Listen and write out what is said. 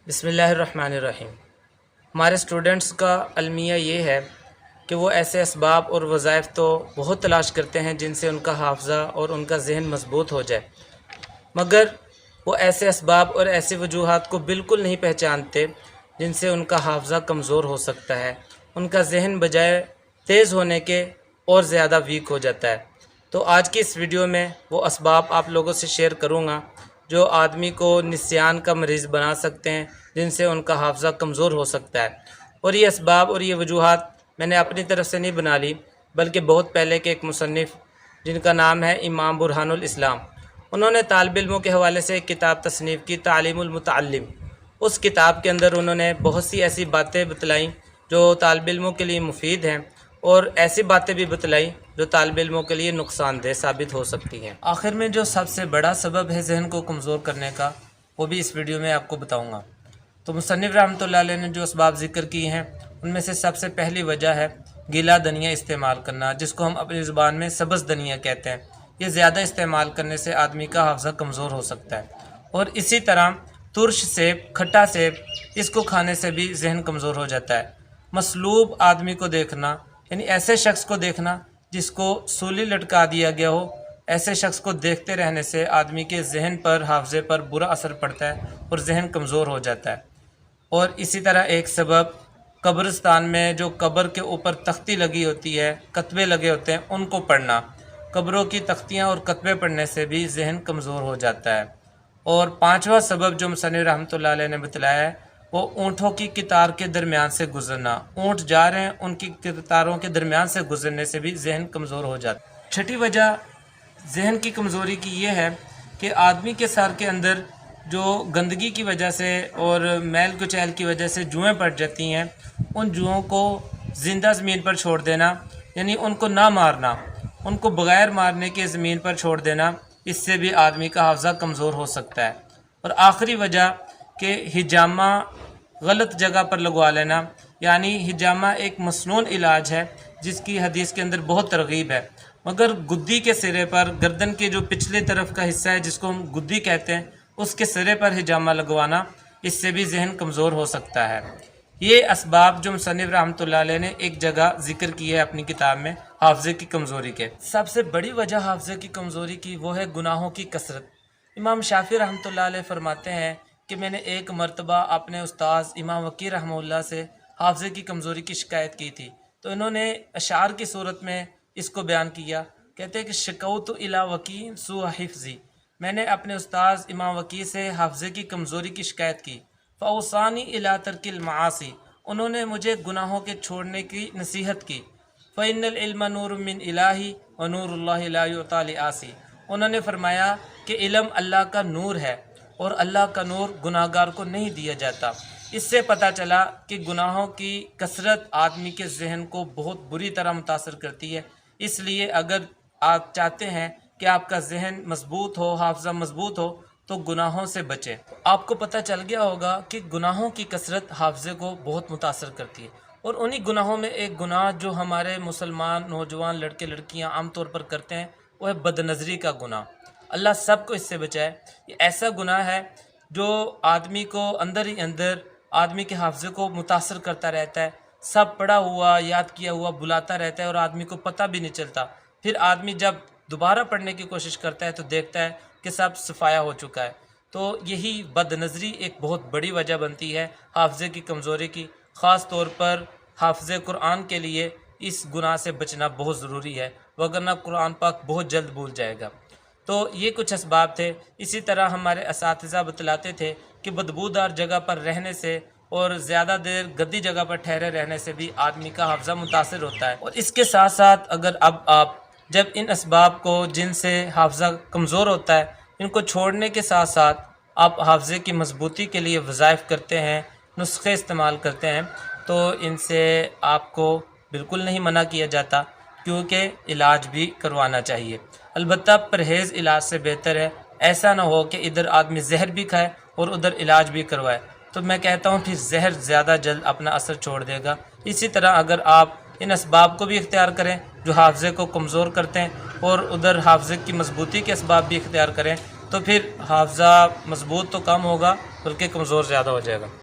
बिस्मिल्लाहिर्रहमानिर्रहीम। हमारे स्टूडेंट्स का अलमिया ये है कि वो ऐसे असबाब और वज़ाइफ तो बहुत तलाश करते हैं जिनसे उनका हाफ़ज़ा और उनका ज़हन मज़बूत हो जाए, मगर वो ऐसे असबाब और ऐसी वजूहात को बिल्कुल नहीं पहचानते जिनसे उनका हाफ़ज़ा कमज़ोर हो सकता है। उनका ज़हन बजाय तेज़ होने के और ज़्यादा वीक हो जाता है। तो आज की इस वीडियो में वो असबाब आप लोगों से शेयर करूँगा जो आदमी को निस्यान का मरीज़ बना सकते हैं, जिनसे उनका हाफ़ज़ा कमज़ोर हो सकता है। और ये असबाब और ये वजूहात मैंने अपनी तरफ से नहीं बना ली, बल्कि बहुत पहले के एक मुसन्निफ़ जिनका नाम है इमाम बुरहानुल इस्लाम, उन्होंने तालिब इल्मों के हवाले से एक किताब तसनीफ़ की तालीमुल मुतअल्लिम। उस किताब के अंदर उन्होंने बहुत सी ऐसी बातें बतलाई जो तालिब इल्मों के लिए मुफीद हैं, और ऐसी बातें भी बतलाई जो तालिब इल्मों के लिए नुकसानदेह साबित हो सकती हैं। आखिर में जो सबसे बड़ा सबब है जहन को कमज़ोर करने का, वो भी इस वीडियो में आपको बताऊंगा। तो मुसन्निफ़ रहमतुल्लाह अलैह ने जो असबाब ज़िक्र किए हैं, उनमें से सबसे पहली वजह है गीला दनिया इस्तेमाल करना, जिसको हम अपनी ज़ुबान में सब्ज़ दनिया कहते हैं। ये ज़्यादा इस्तेमाल करने से आदमी का हाफ़ज़ा कमज़ोर हो सकता है। और इसी तरह तुर्श सेब, खट्टा सेब, इसको खाने से भी जहन कमज़ोर हो जाता है। मसलूब आदमी को देखना, यानी ऐसे शख्स को देखना जिसको सूली लटका दिया गया हो, ऐसे शख्स को देखते रहने से आदमी के जहन पर, हाफ़ज़े पर बुरा असर पड़ता है और जहन कमज़ोर हो जाता है। और इसी तरह एक सबब कब्रिस्तान में जो कब्र के ऊपर तख्ती लगी होती है, कतबे लगे होते हैं, उनको पढ़ना। कब्रों की तख्तियाँ और कतबे पढ़ने से भी जहन कमज़ोर हो जाता है। और पांचवा सबब जो मुसन्निफ़ रहमतुल्लाह अलैह ने बतलाया है, वो ऊँटों की कतार के दरमियान से गुज़रना। ऊँट जा रहे हैं, उनकी कतारों के दरमियान से गुज़रने से भी जहन कमज़ोर हो जाता है। छठी वजह जहन की कमज़ोरी की ये है कि आदमी के सर के अंदर जो गंदगी की वजह से और मैल कुचैल की वजह से जुएँ पड़ जाती हैं, उन जुओं को ज़िंदा ज़मीन पर छोड़ देना, यानी उनको ना मारना, उनको बग़ैर मारने के ज़मीन पर छोड़ देना, इससे भी आदमी का हाफ़ज़ा कमज़ोर हो सकता है। और आखिरी वजह कि हिजामा गलत जगह पर लगवा लेना, यानी हिजामा एक मसनून इलाज है जिसकी हदीस के अंदर बहुत तरगीब है, मगर गुद्दी के सिरे पर, गर्दन के जो पिछले तरफ का हिस्सा है जिसको हम गुद्दी कहते हैं, उसके सिरे पर हिजामा लगवाना, इससे भी जहन कमज़ोर हो सकता है। ये असबाब जो मुसन्निफ़ रहमतुल्लाह अलैह ने एक जगह ज़िक्र की है अपनी किताब में हाफ़ज़े की कमज़ोरी के। सबसे बड़ी वजह हाफ़ज़े की कमज़ोरी की वो है गुनाहों की कसरत। इमाम शाफ़ी रहमतुल्लाह अलैह फरमाते हैं कि मैंने एक मरतबा अपने उस्ताद इमाम वकी रहमतुल्लाह से हाफ़ज़े की कमज़ोरी की शिकायत की थी, तो इन्होंने अशार की सूरत में इसको बयान किया। कहते हैं कि शिकौत इला वकी सू हिफ्ज़ी, मैंने अपने उस्ताद इमाम वकी से हाफ़ज़े की कमज़ोरी की शिकायत की। फ़ौसानी इला तरकिल मासी, उन्होंने मुझे गुनाहों के छोड़ने की नसीहत की। फ़इन्नल इल्म नूर मिन इलाही व नूरुल्लाहि ला युता लिआसी, उन्होंने फरमाया कि इल्म अल्लाह का नूर है और अल्लाह का नूर गुनाहगार को नहीं दिया जाता। इससे पता चला कि गुनाहों की कसरत आदमी के जहन को बहुत बुरी तरह मुतासर करती है। इसलिए अगर आप चाहते हैं कि आपका जहन मजबूत हो, हाफ़ज़ा मजबूत हो, तो गुनाहों से बचें। आपको पता चल गया होगा कि गुनाहों की कसरत हाफ़ज़े को बहुत मुतासर करती है, और उन्हीं गुनाहों में एक गुनाह जो हमारे मुसलमान नौजवान लड़के लड़कियां आम तौर पर करते हैं, वो है बदनज़री का गुनाह। अल्लाह सबको इससे बचाए। ये ऐसा गुनाह है जो आदमी को अंदर ही अंदर आदमी के हाफ़ज़े को मुतासर करता रहता है। सब पढ़ा हुआ, याद किया हुआ बुलाता रहता है और आदमी को पता भी नहीं चलता। फिर आदमी जब दोबारा पढ़ने की कोशिश करता है तो देखता है कि सब सफाया हो चुका है। तो यही बदनज़री एक बहुत बड़ी वजह बनती है हाफ़ज़े की कमज़ोरी की। ख़ास तौर पर हाफ़ज़े कुरान के लिए इस गुनाह से बचना बहुत ज़रूरी है, वरना कुरान पाक बहुत जल्द भूल जाएगा। तो ये कुछ असबाब थे। इसी तरह हमारे असातिज़ा बतलाते थे कि बदबूदार जगह पर रहने से और ज़्यादा देर गंदी जगह पर ठहरे रहने से भी आदमी का हाफ़ज़ा मुतासर होता है। और इसके साथ साथ अगर अब आप जब इन असबाब को जिनसे हाफ़ज़ा कमज़ोर होता है, इनको छोड़ने के साथ साथ आप हाफ़ज़े की मजबूती के लिए वज़ाइफ करते हैं, नुस्खे इस्तेमाल करते हैं, तो इनसे आपको बिल्कुल नहीं मना किया जाता, क्योंकि इलाज भी करवाना चाहिए। अलबत्ता परहेज़ इलाज से बेहतर है। ऐसा ना हो कि इधर आदमी जहर भी खाए और उधर इलाज भी करवाए, तो मैं कहता हूँ फिर जहर ज़्यादा जल्द अपना असर छोड़ देगा। इसी तरह अगर आप इन असबाब को भी इख्तियार करें जो हाफ़ज़े को कमज़ोर करते हैं, और उधर हाफ़ज़े की मजबूती के असबाब भी इख्तियार करें, तो फिर हाफ़ज़ा मजबूत तो कम होगा बल्कि कमज़ोर ज़्यादा हो जाएगा।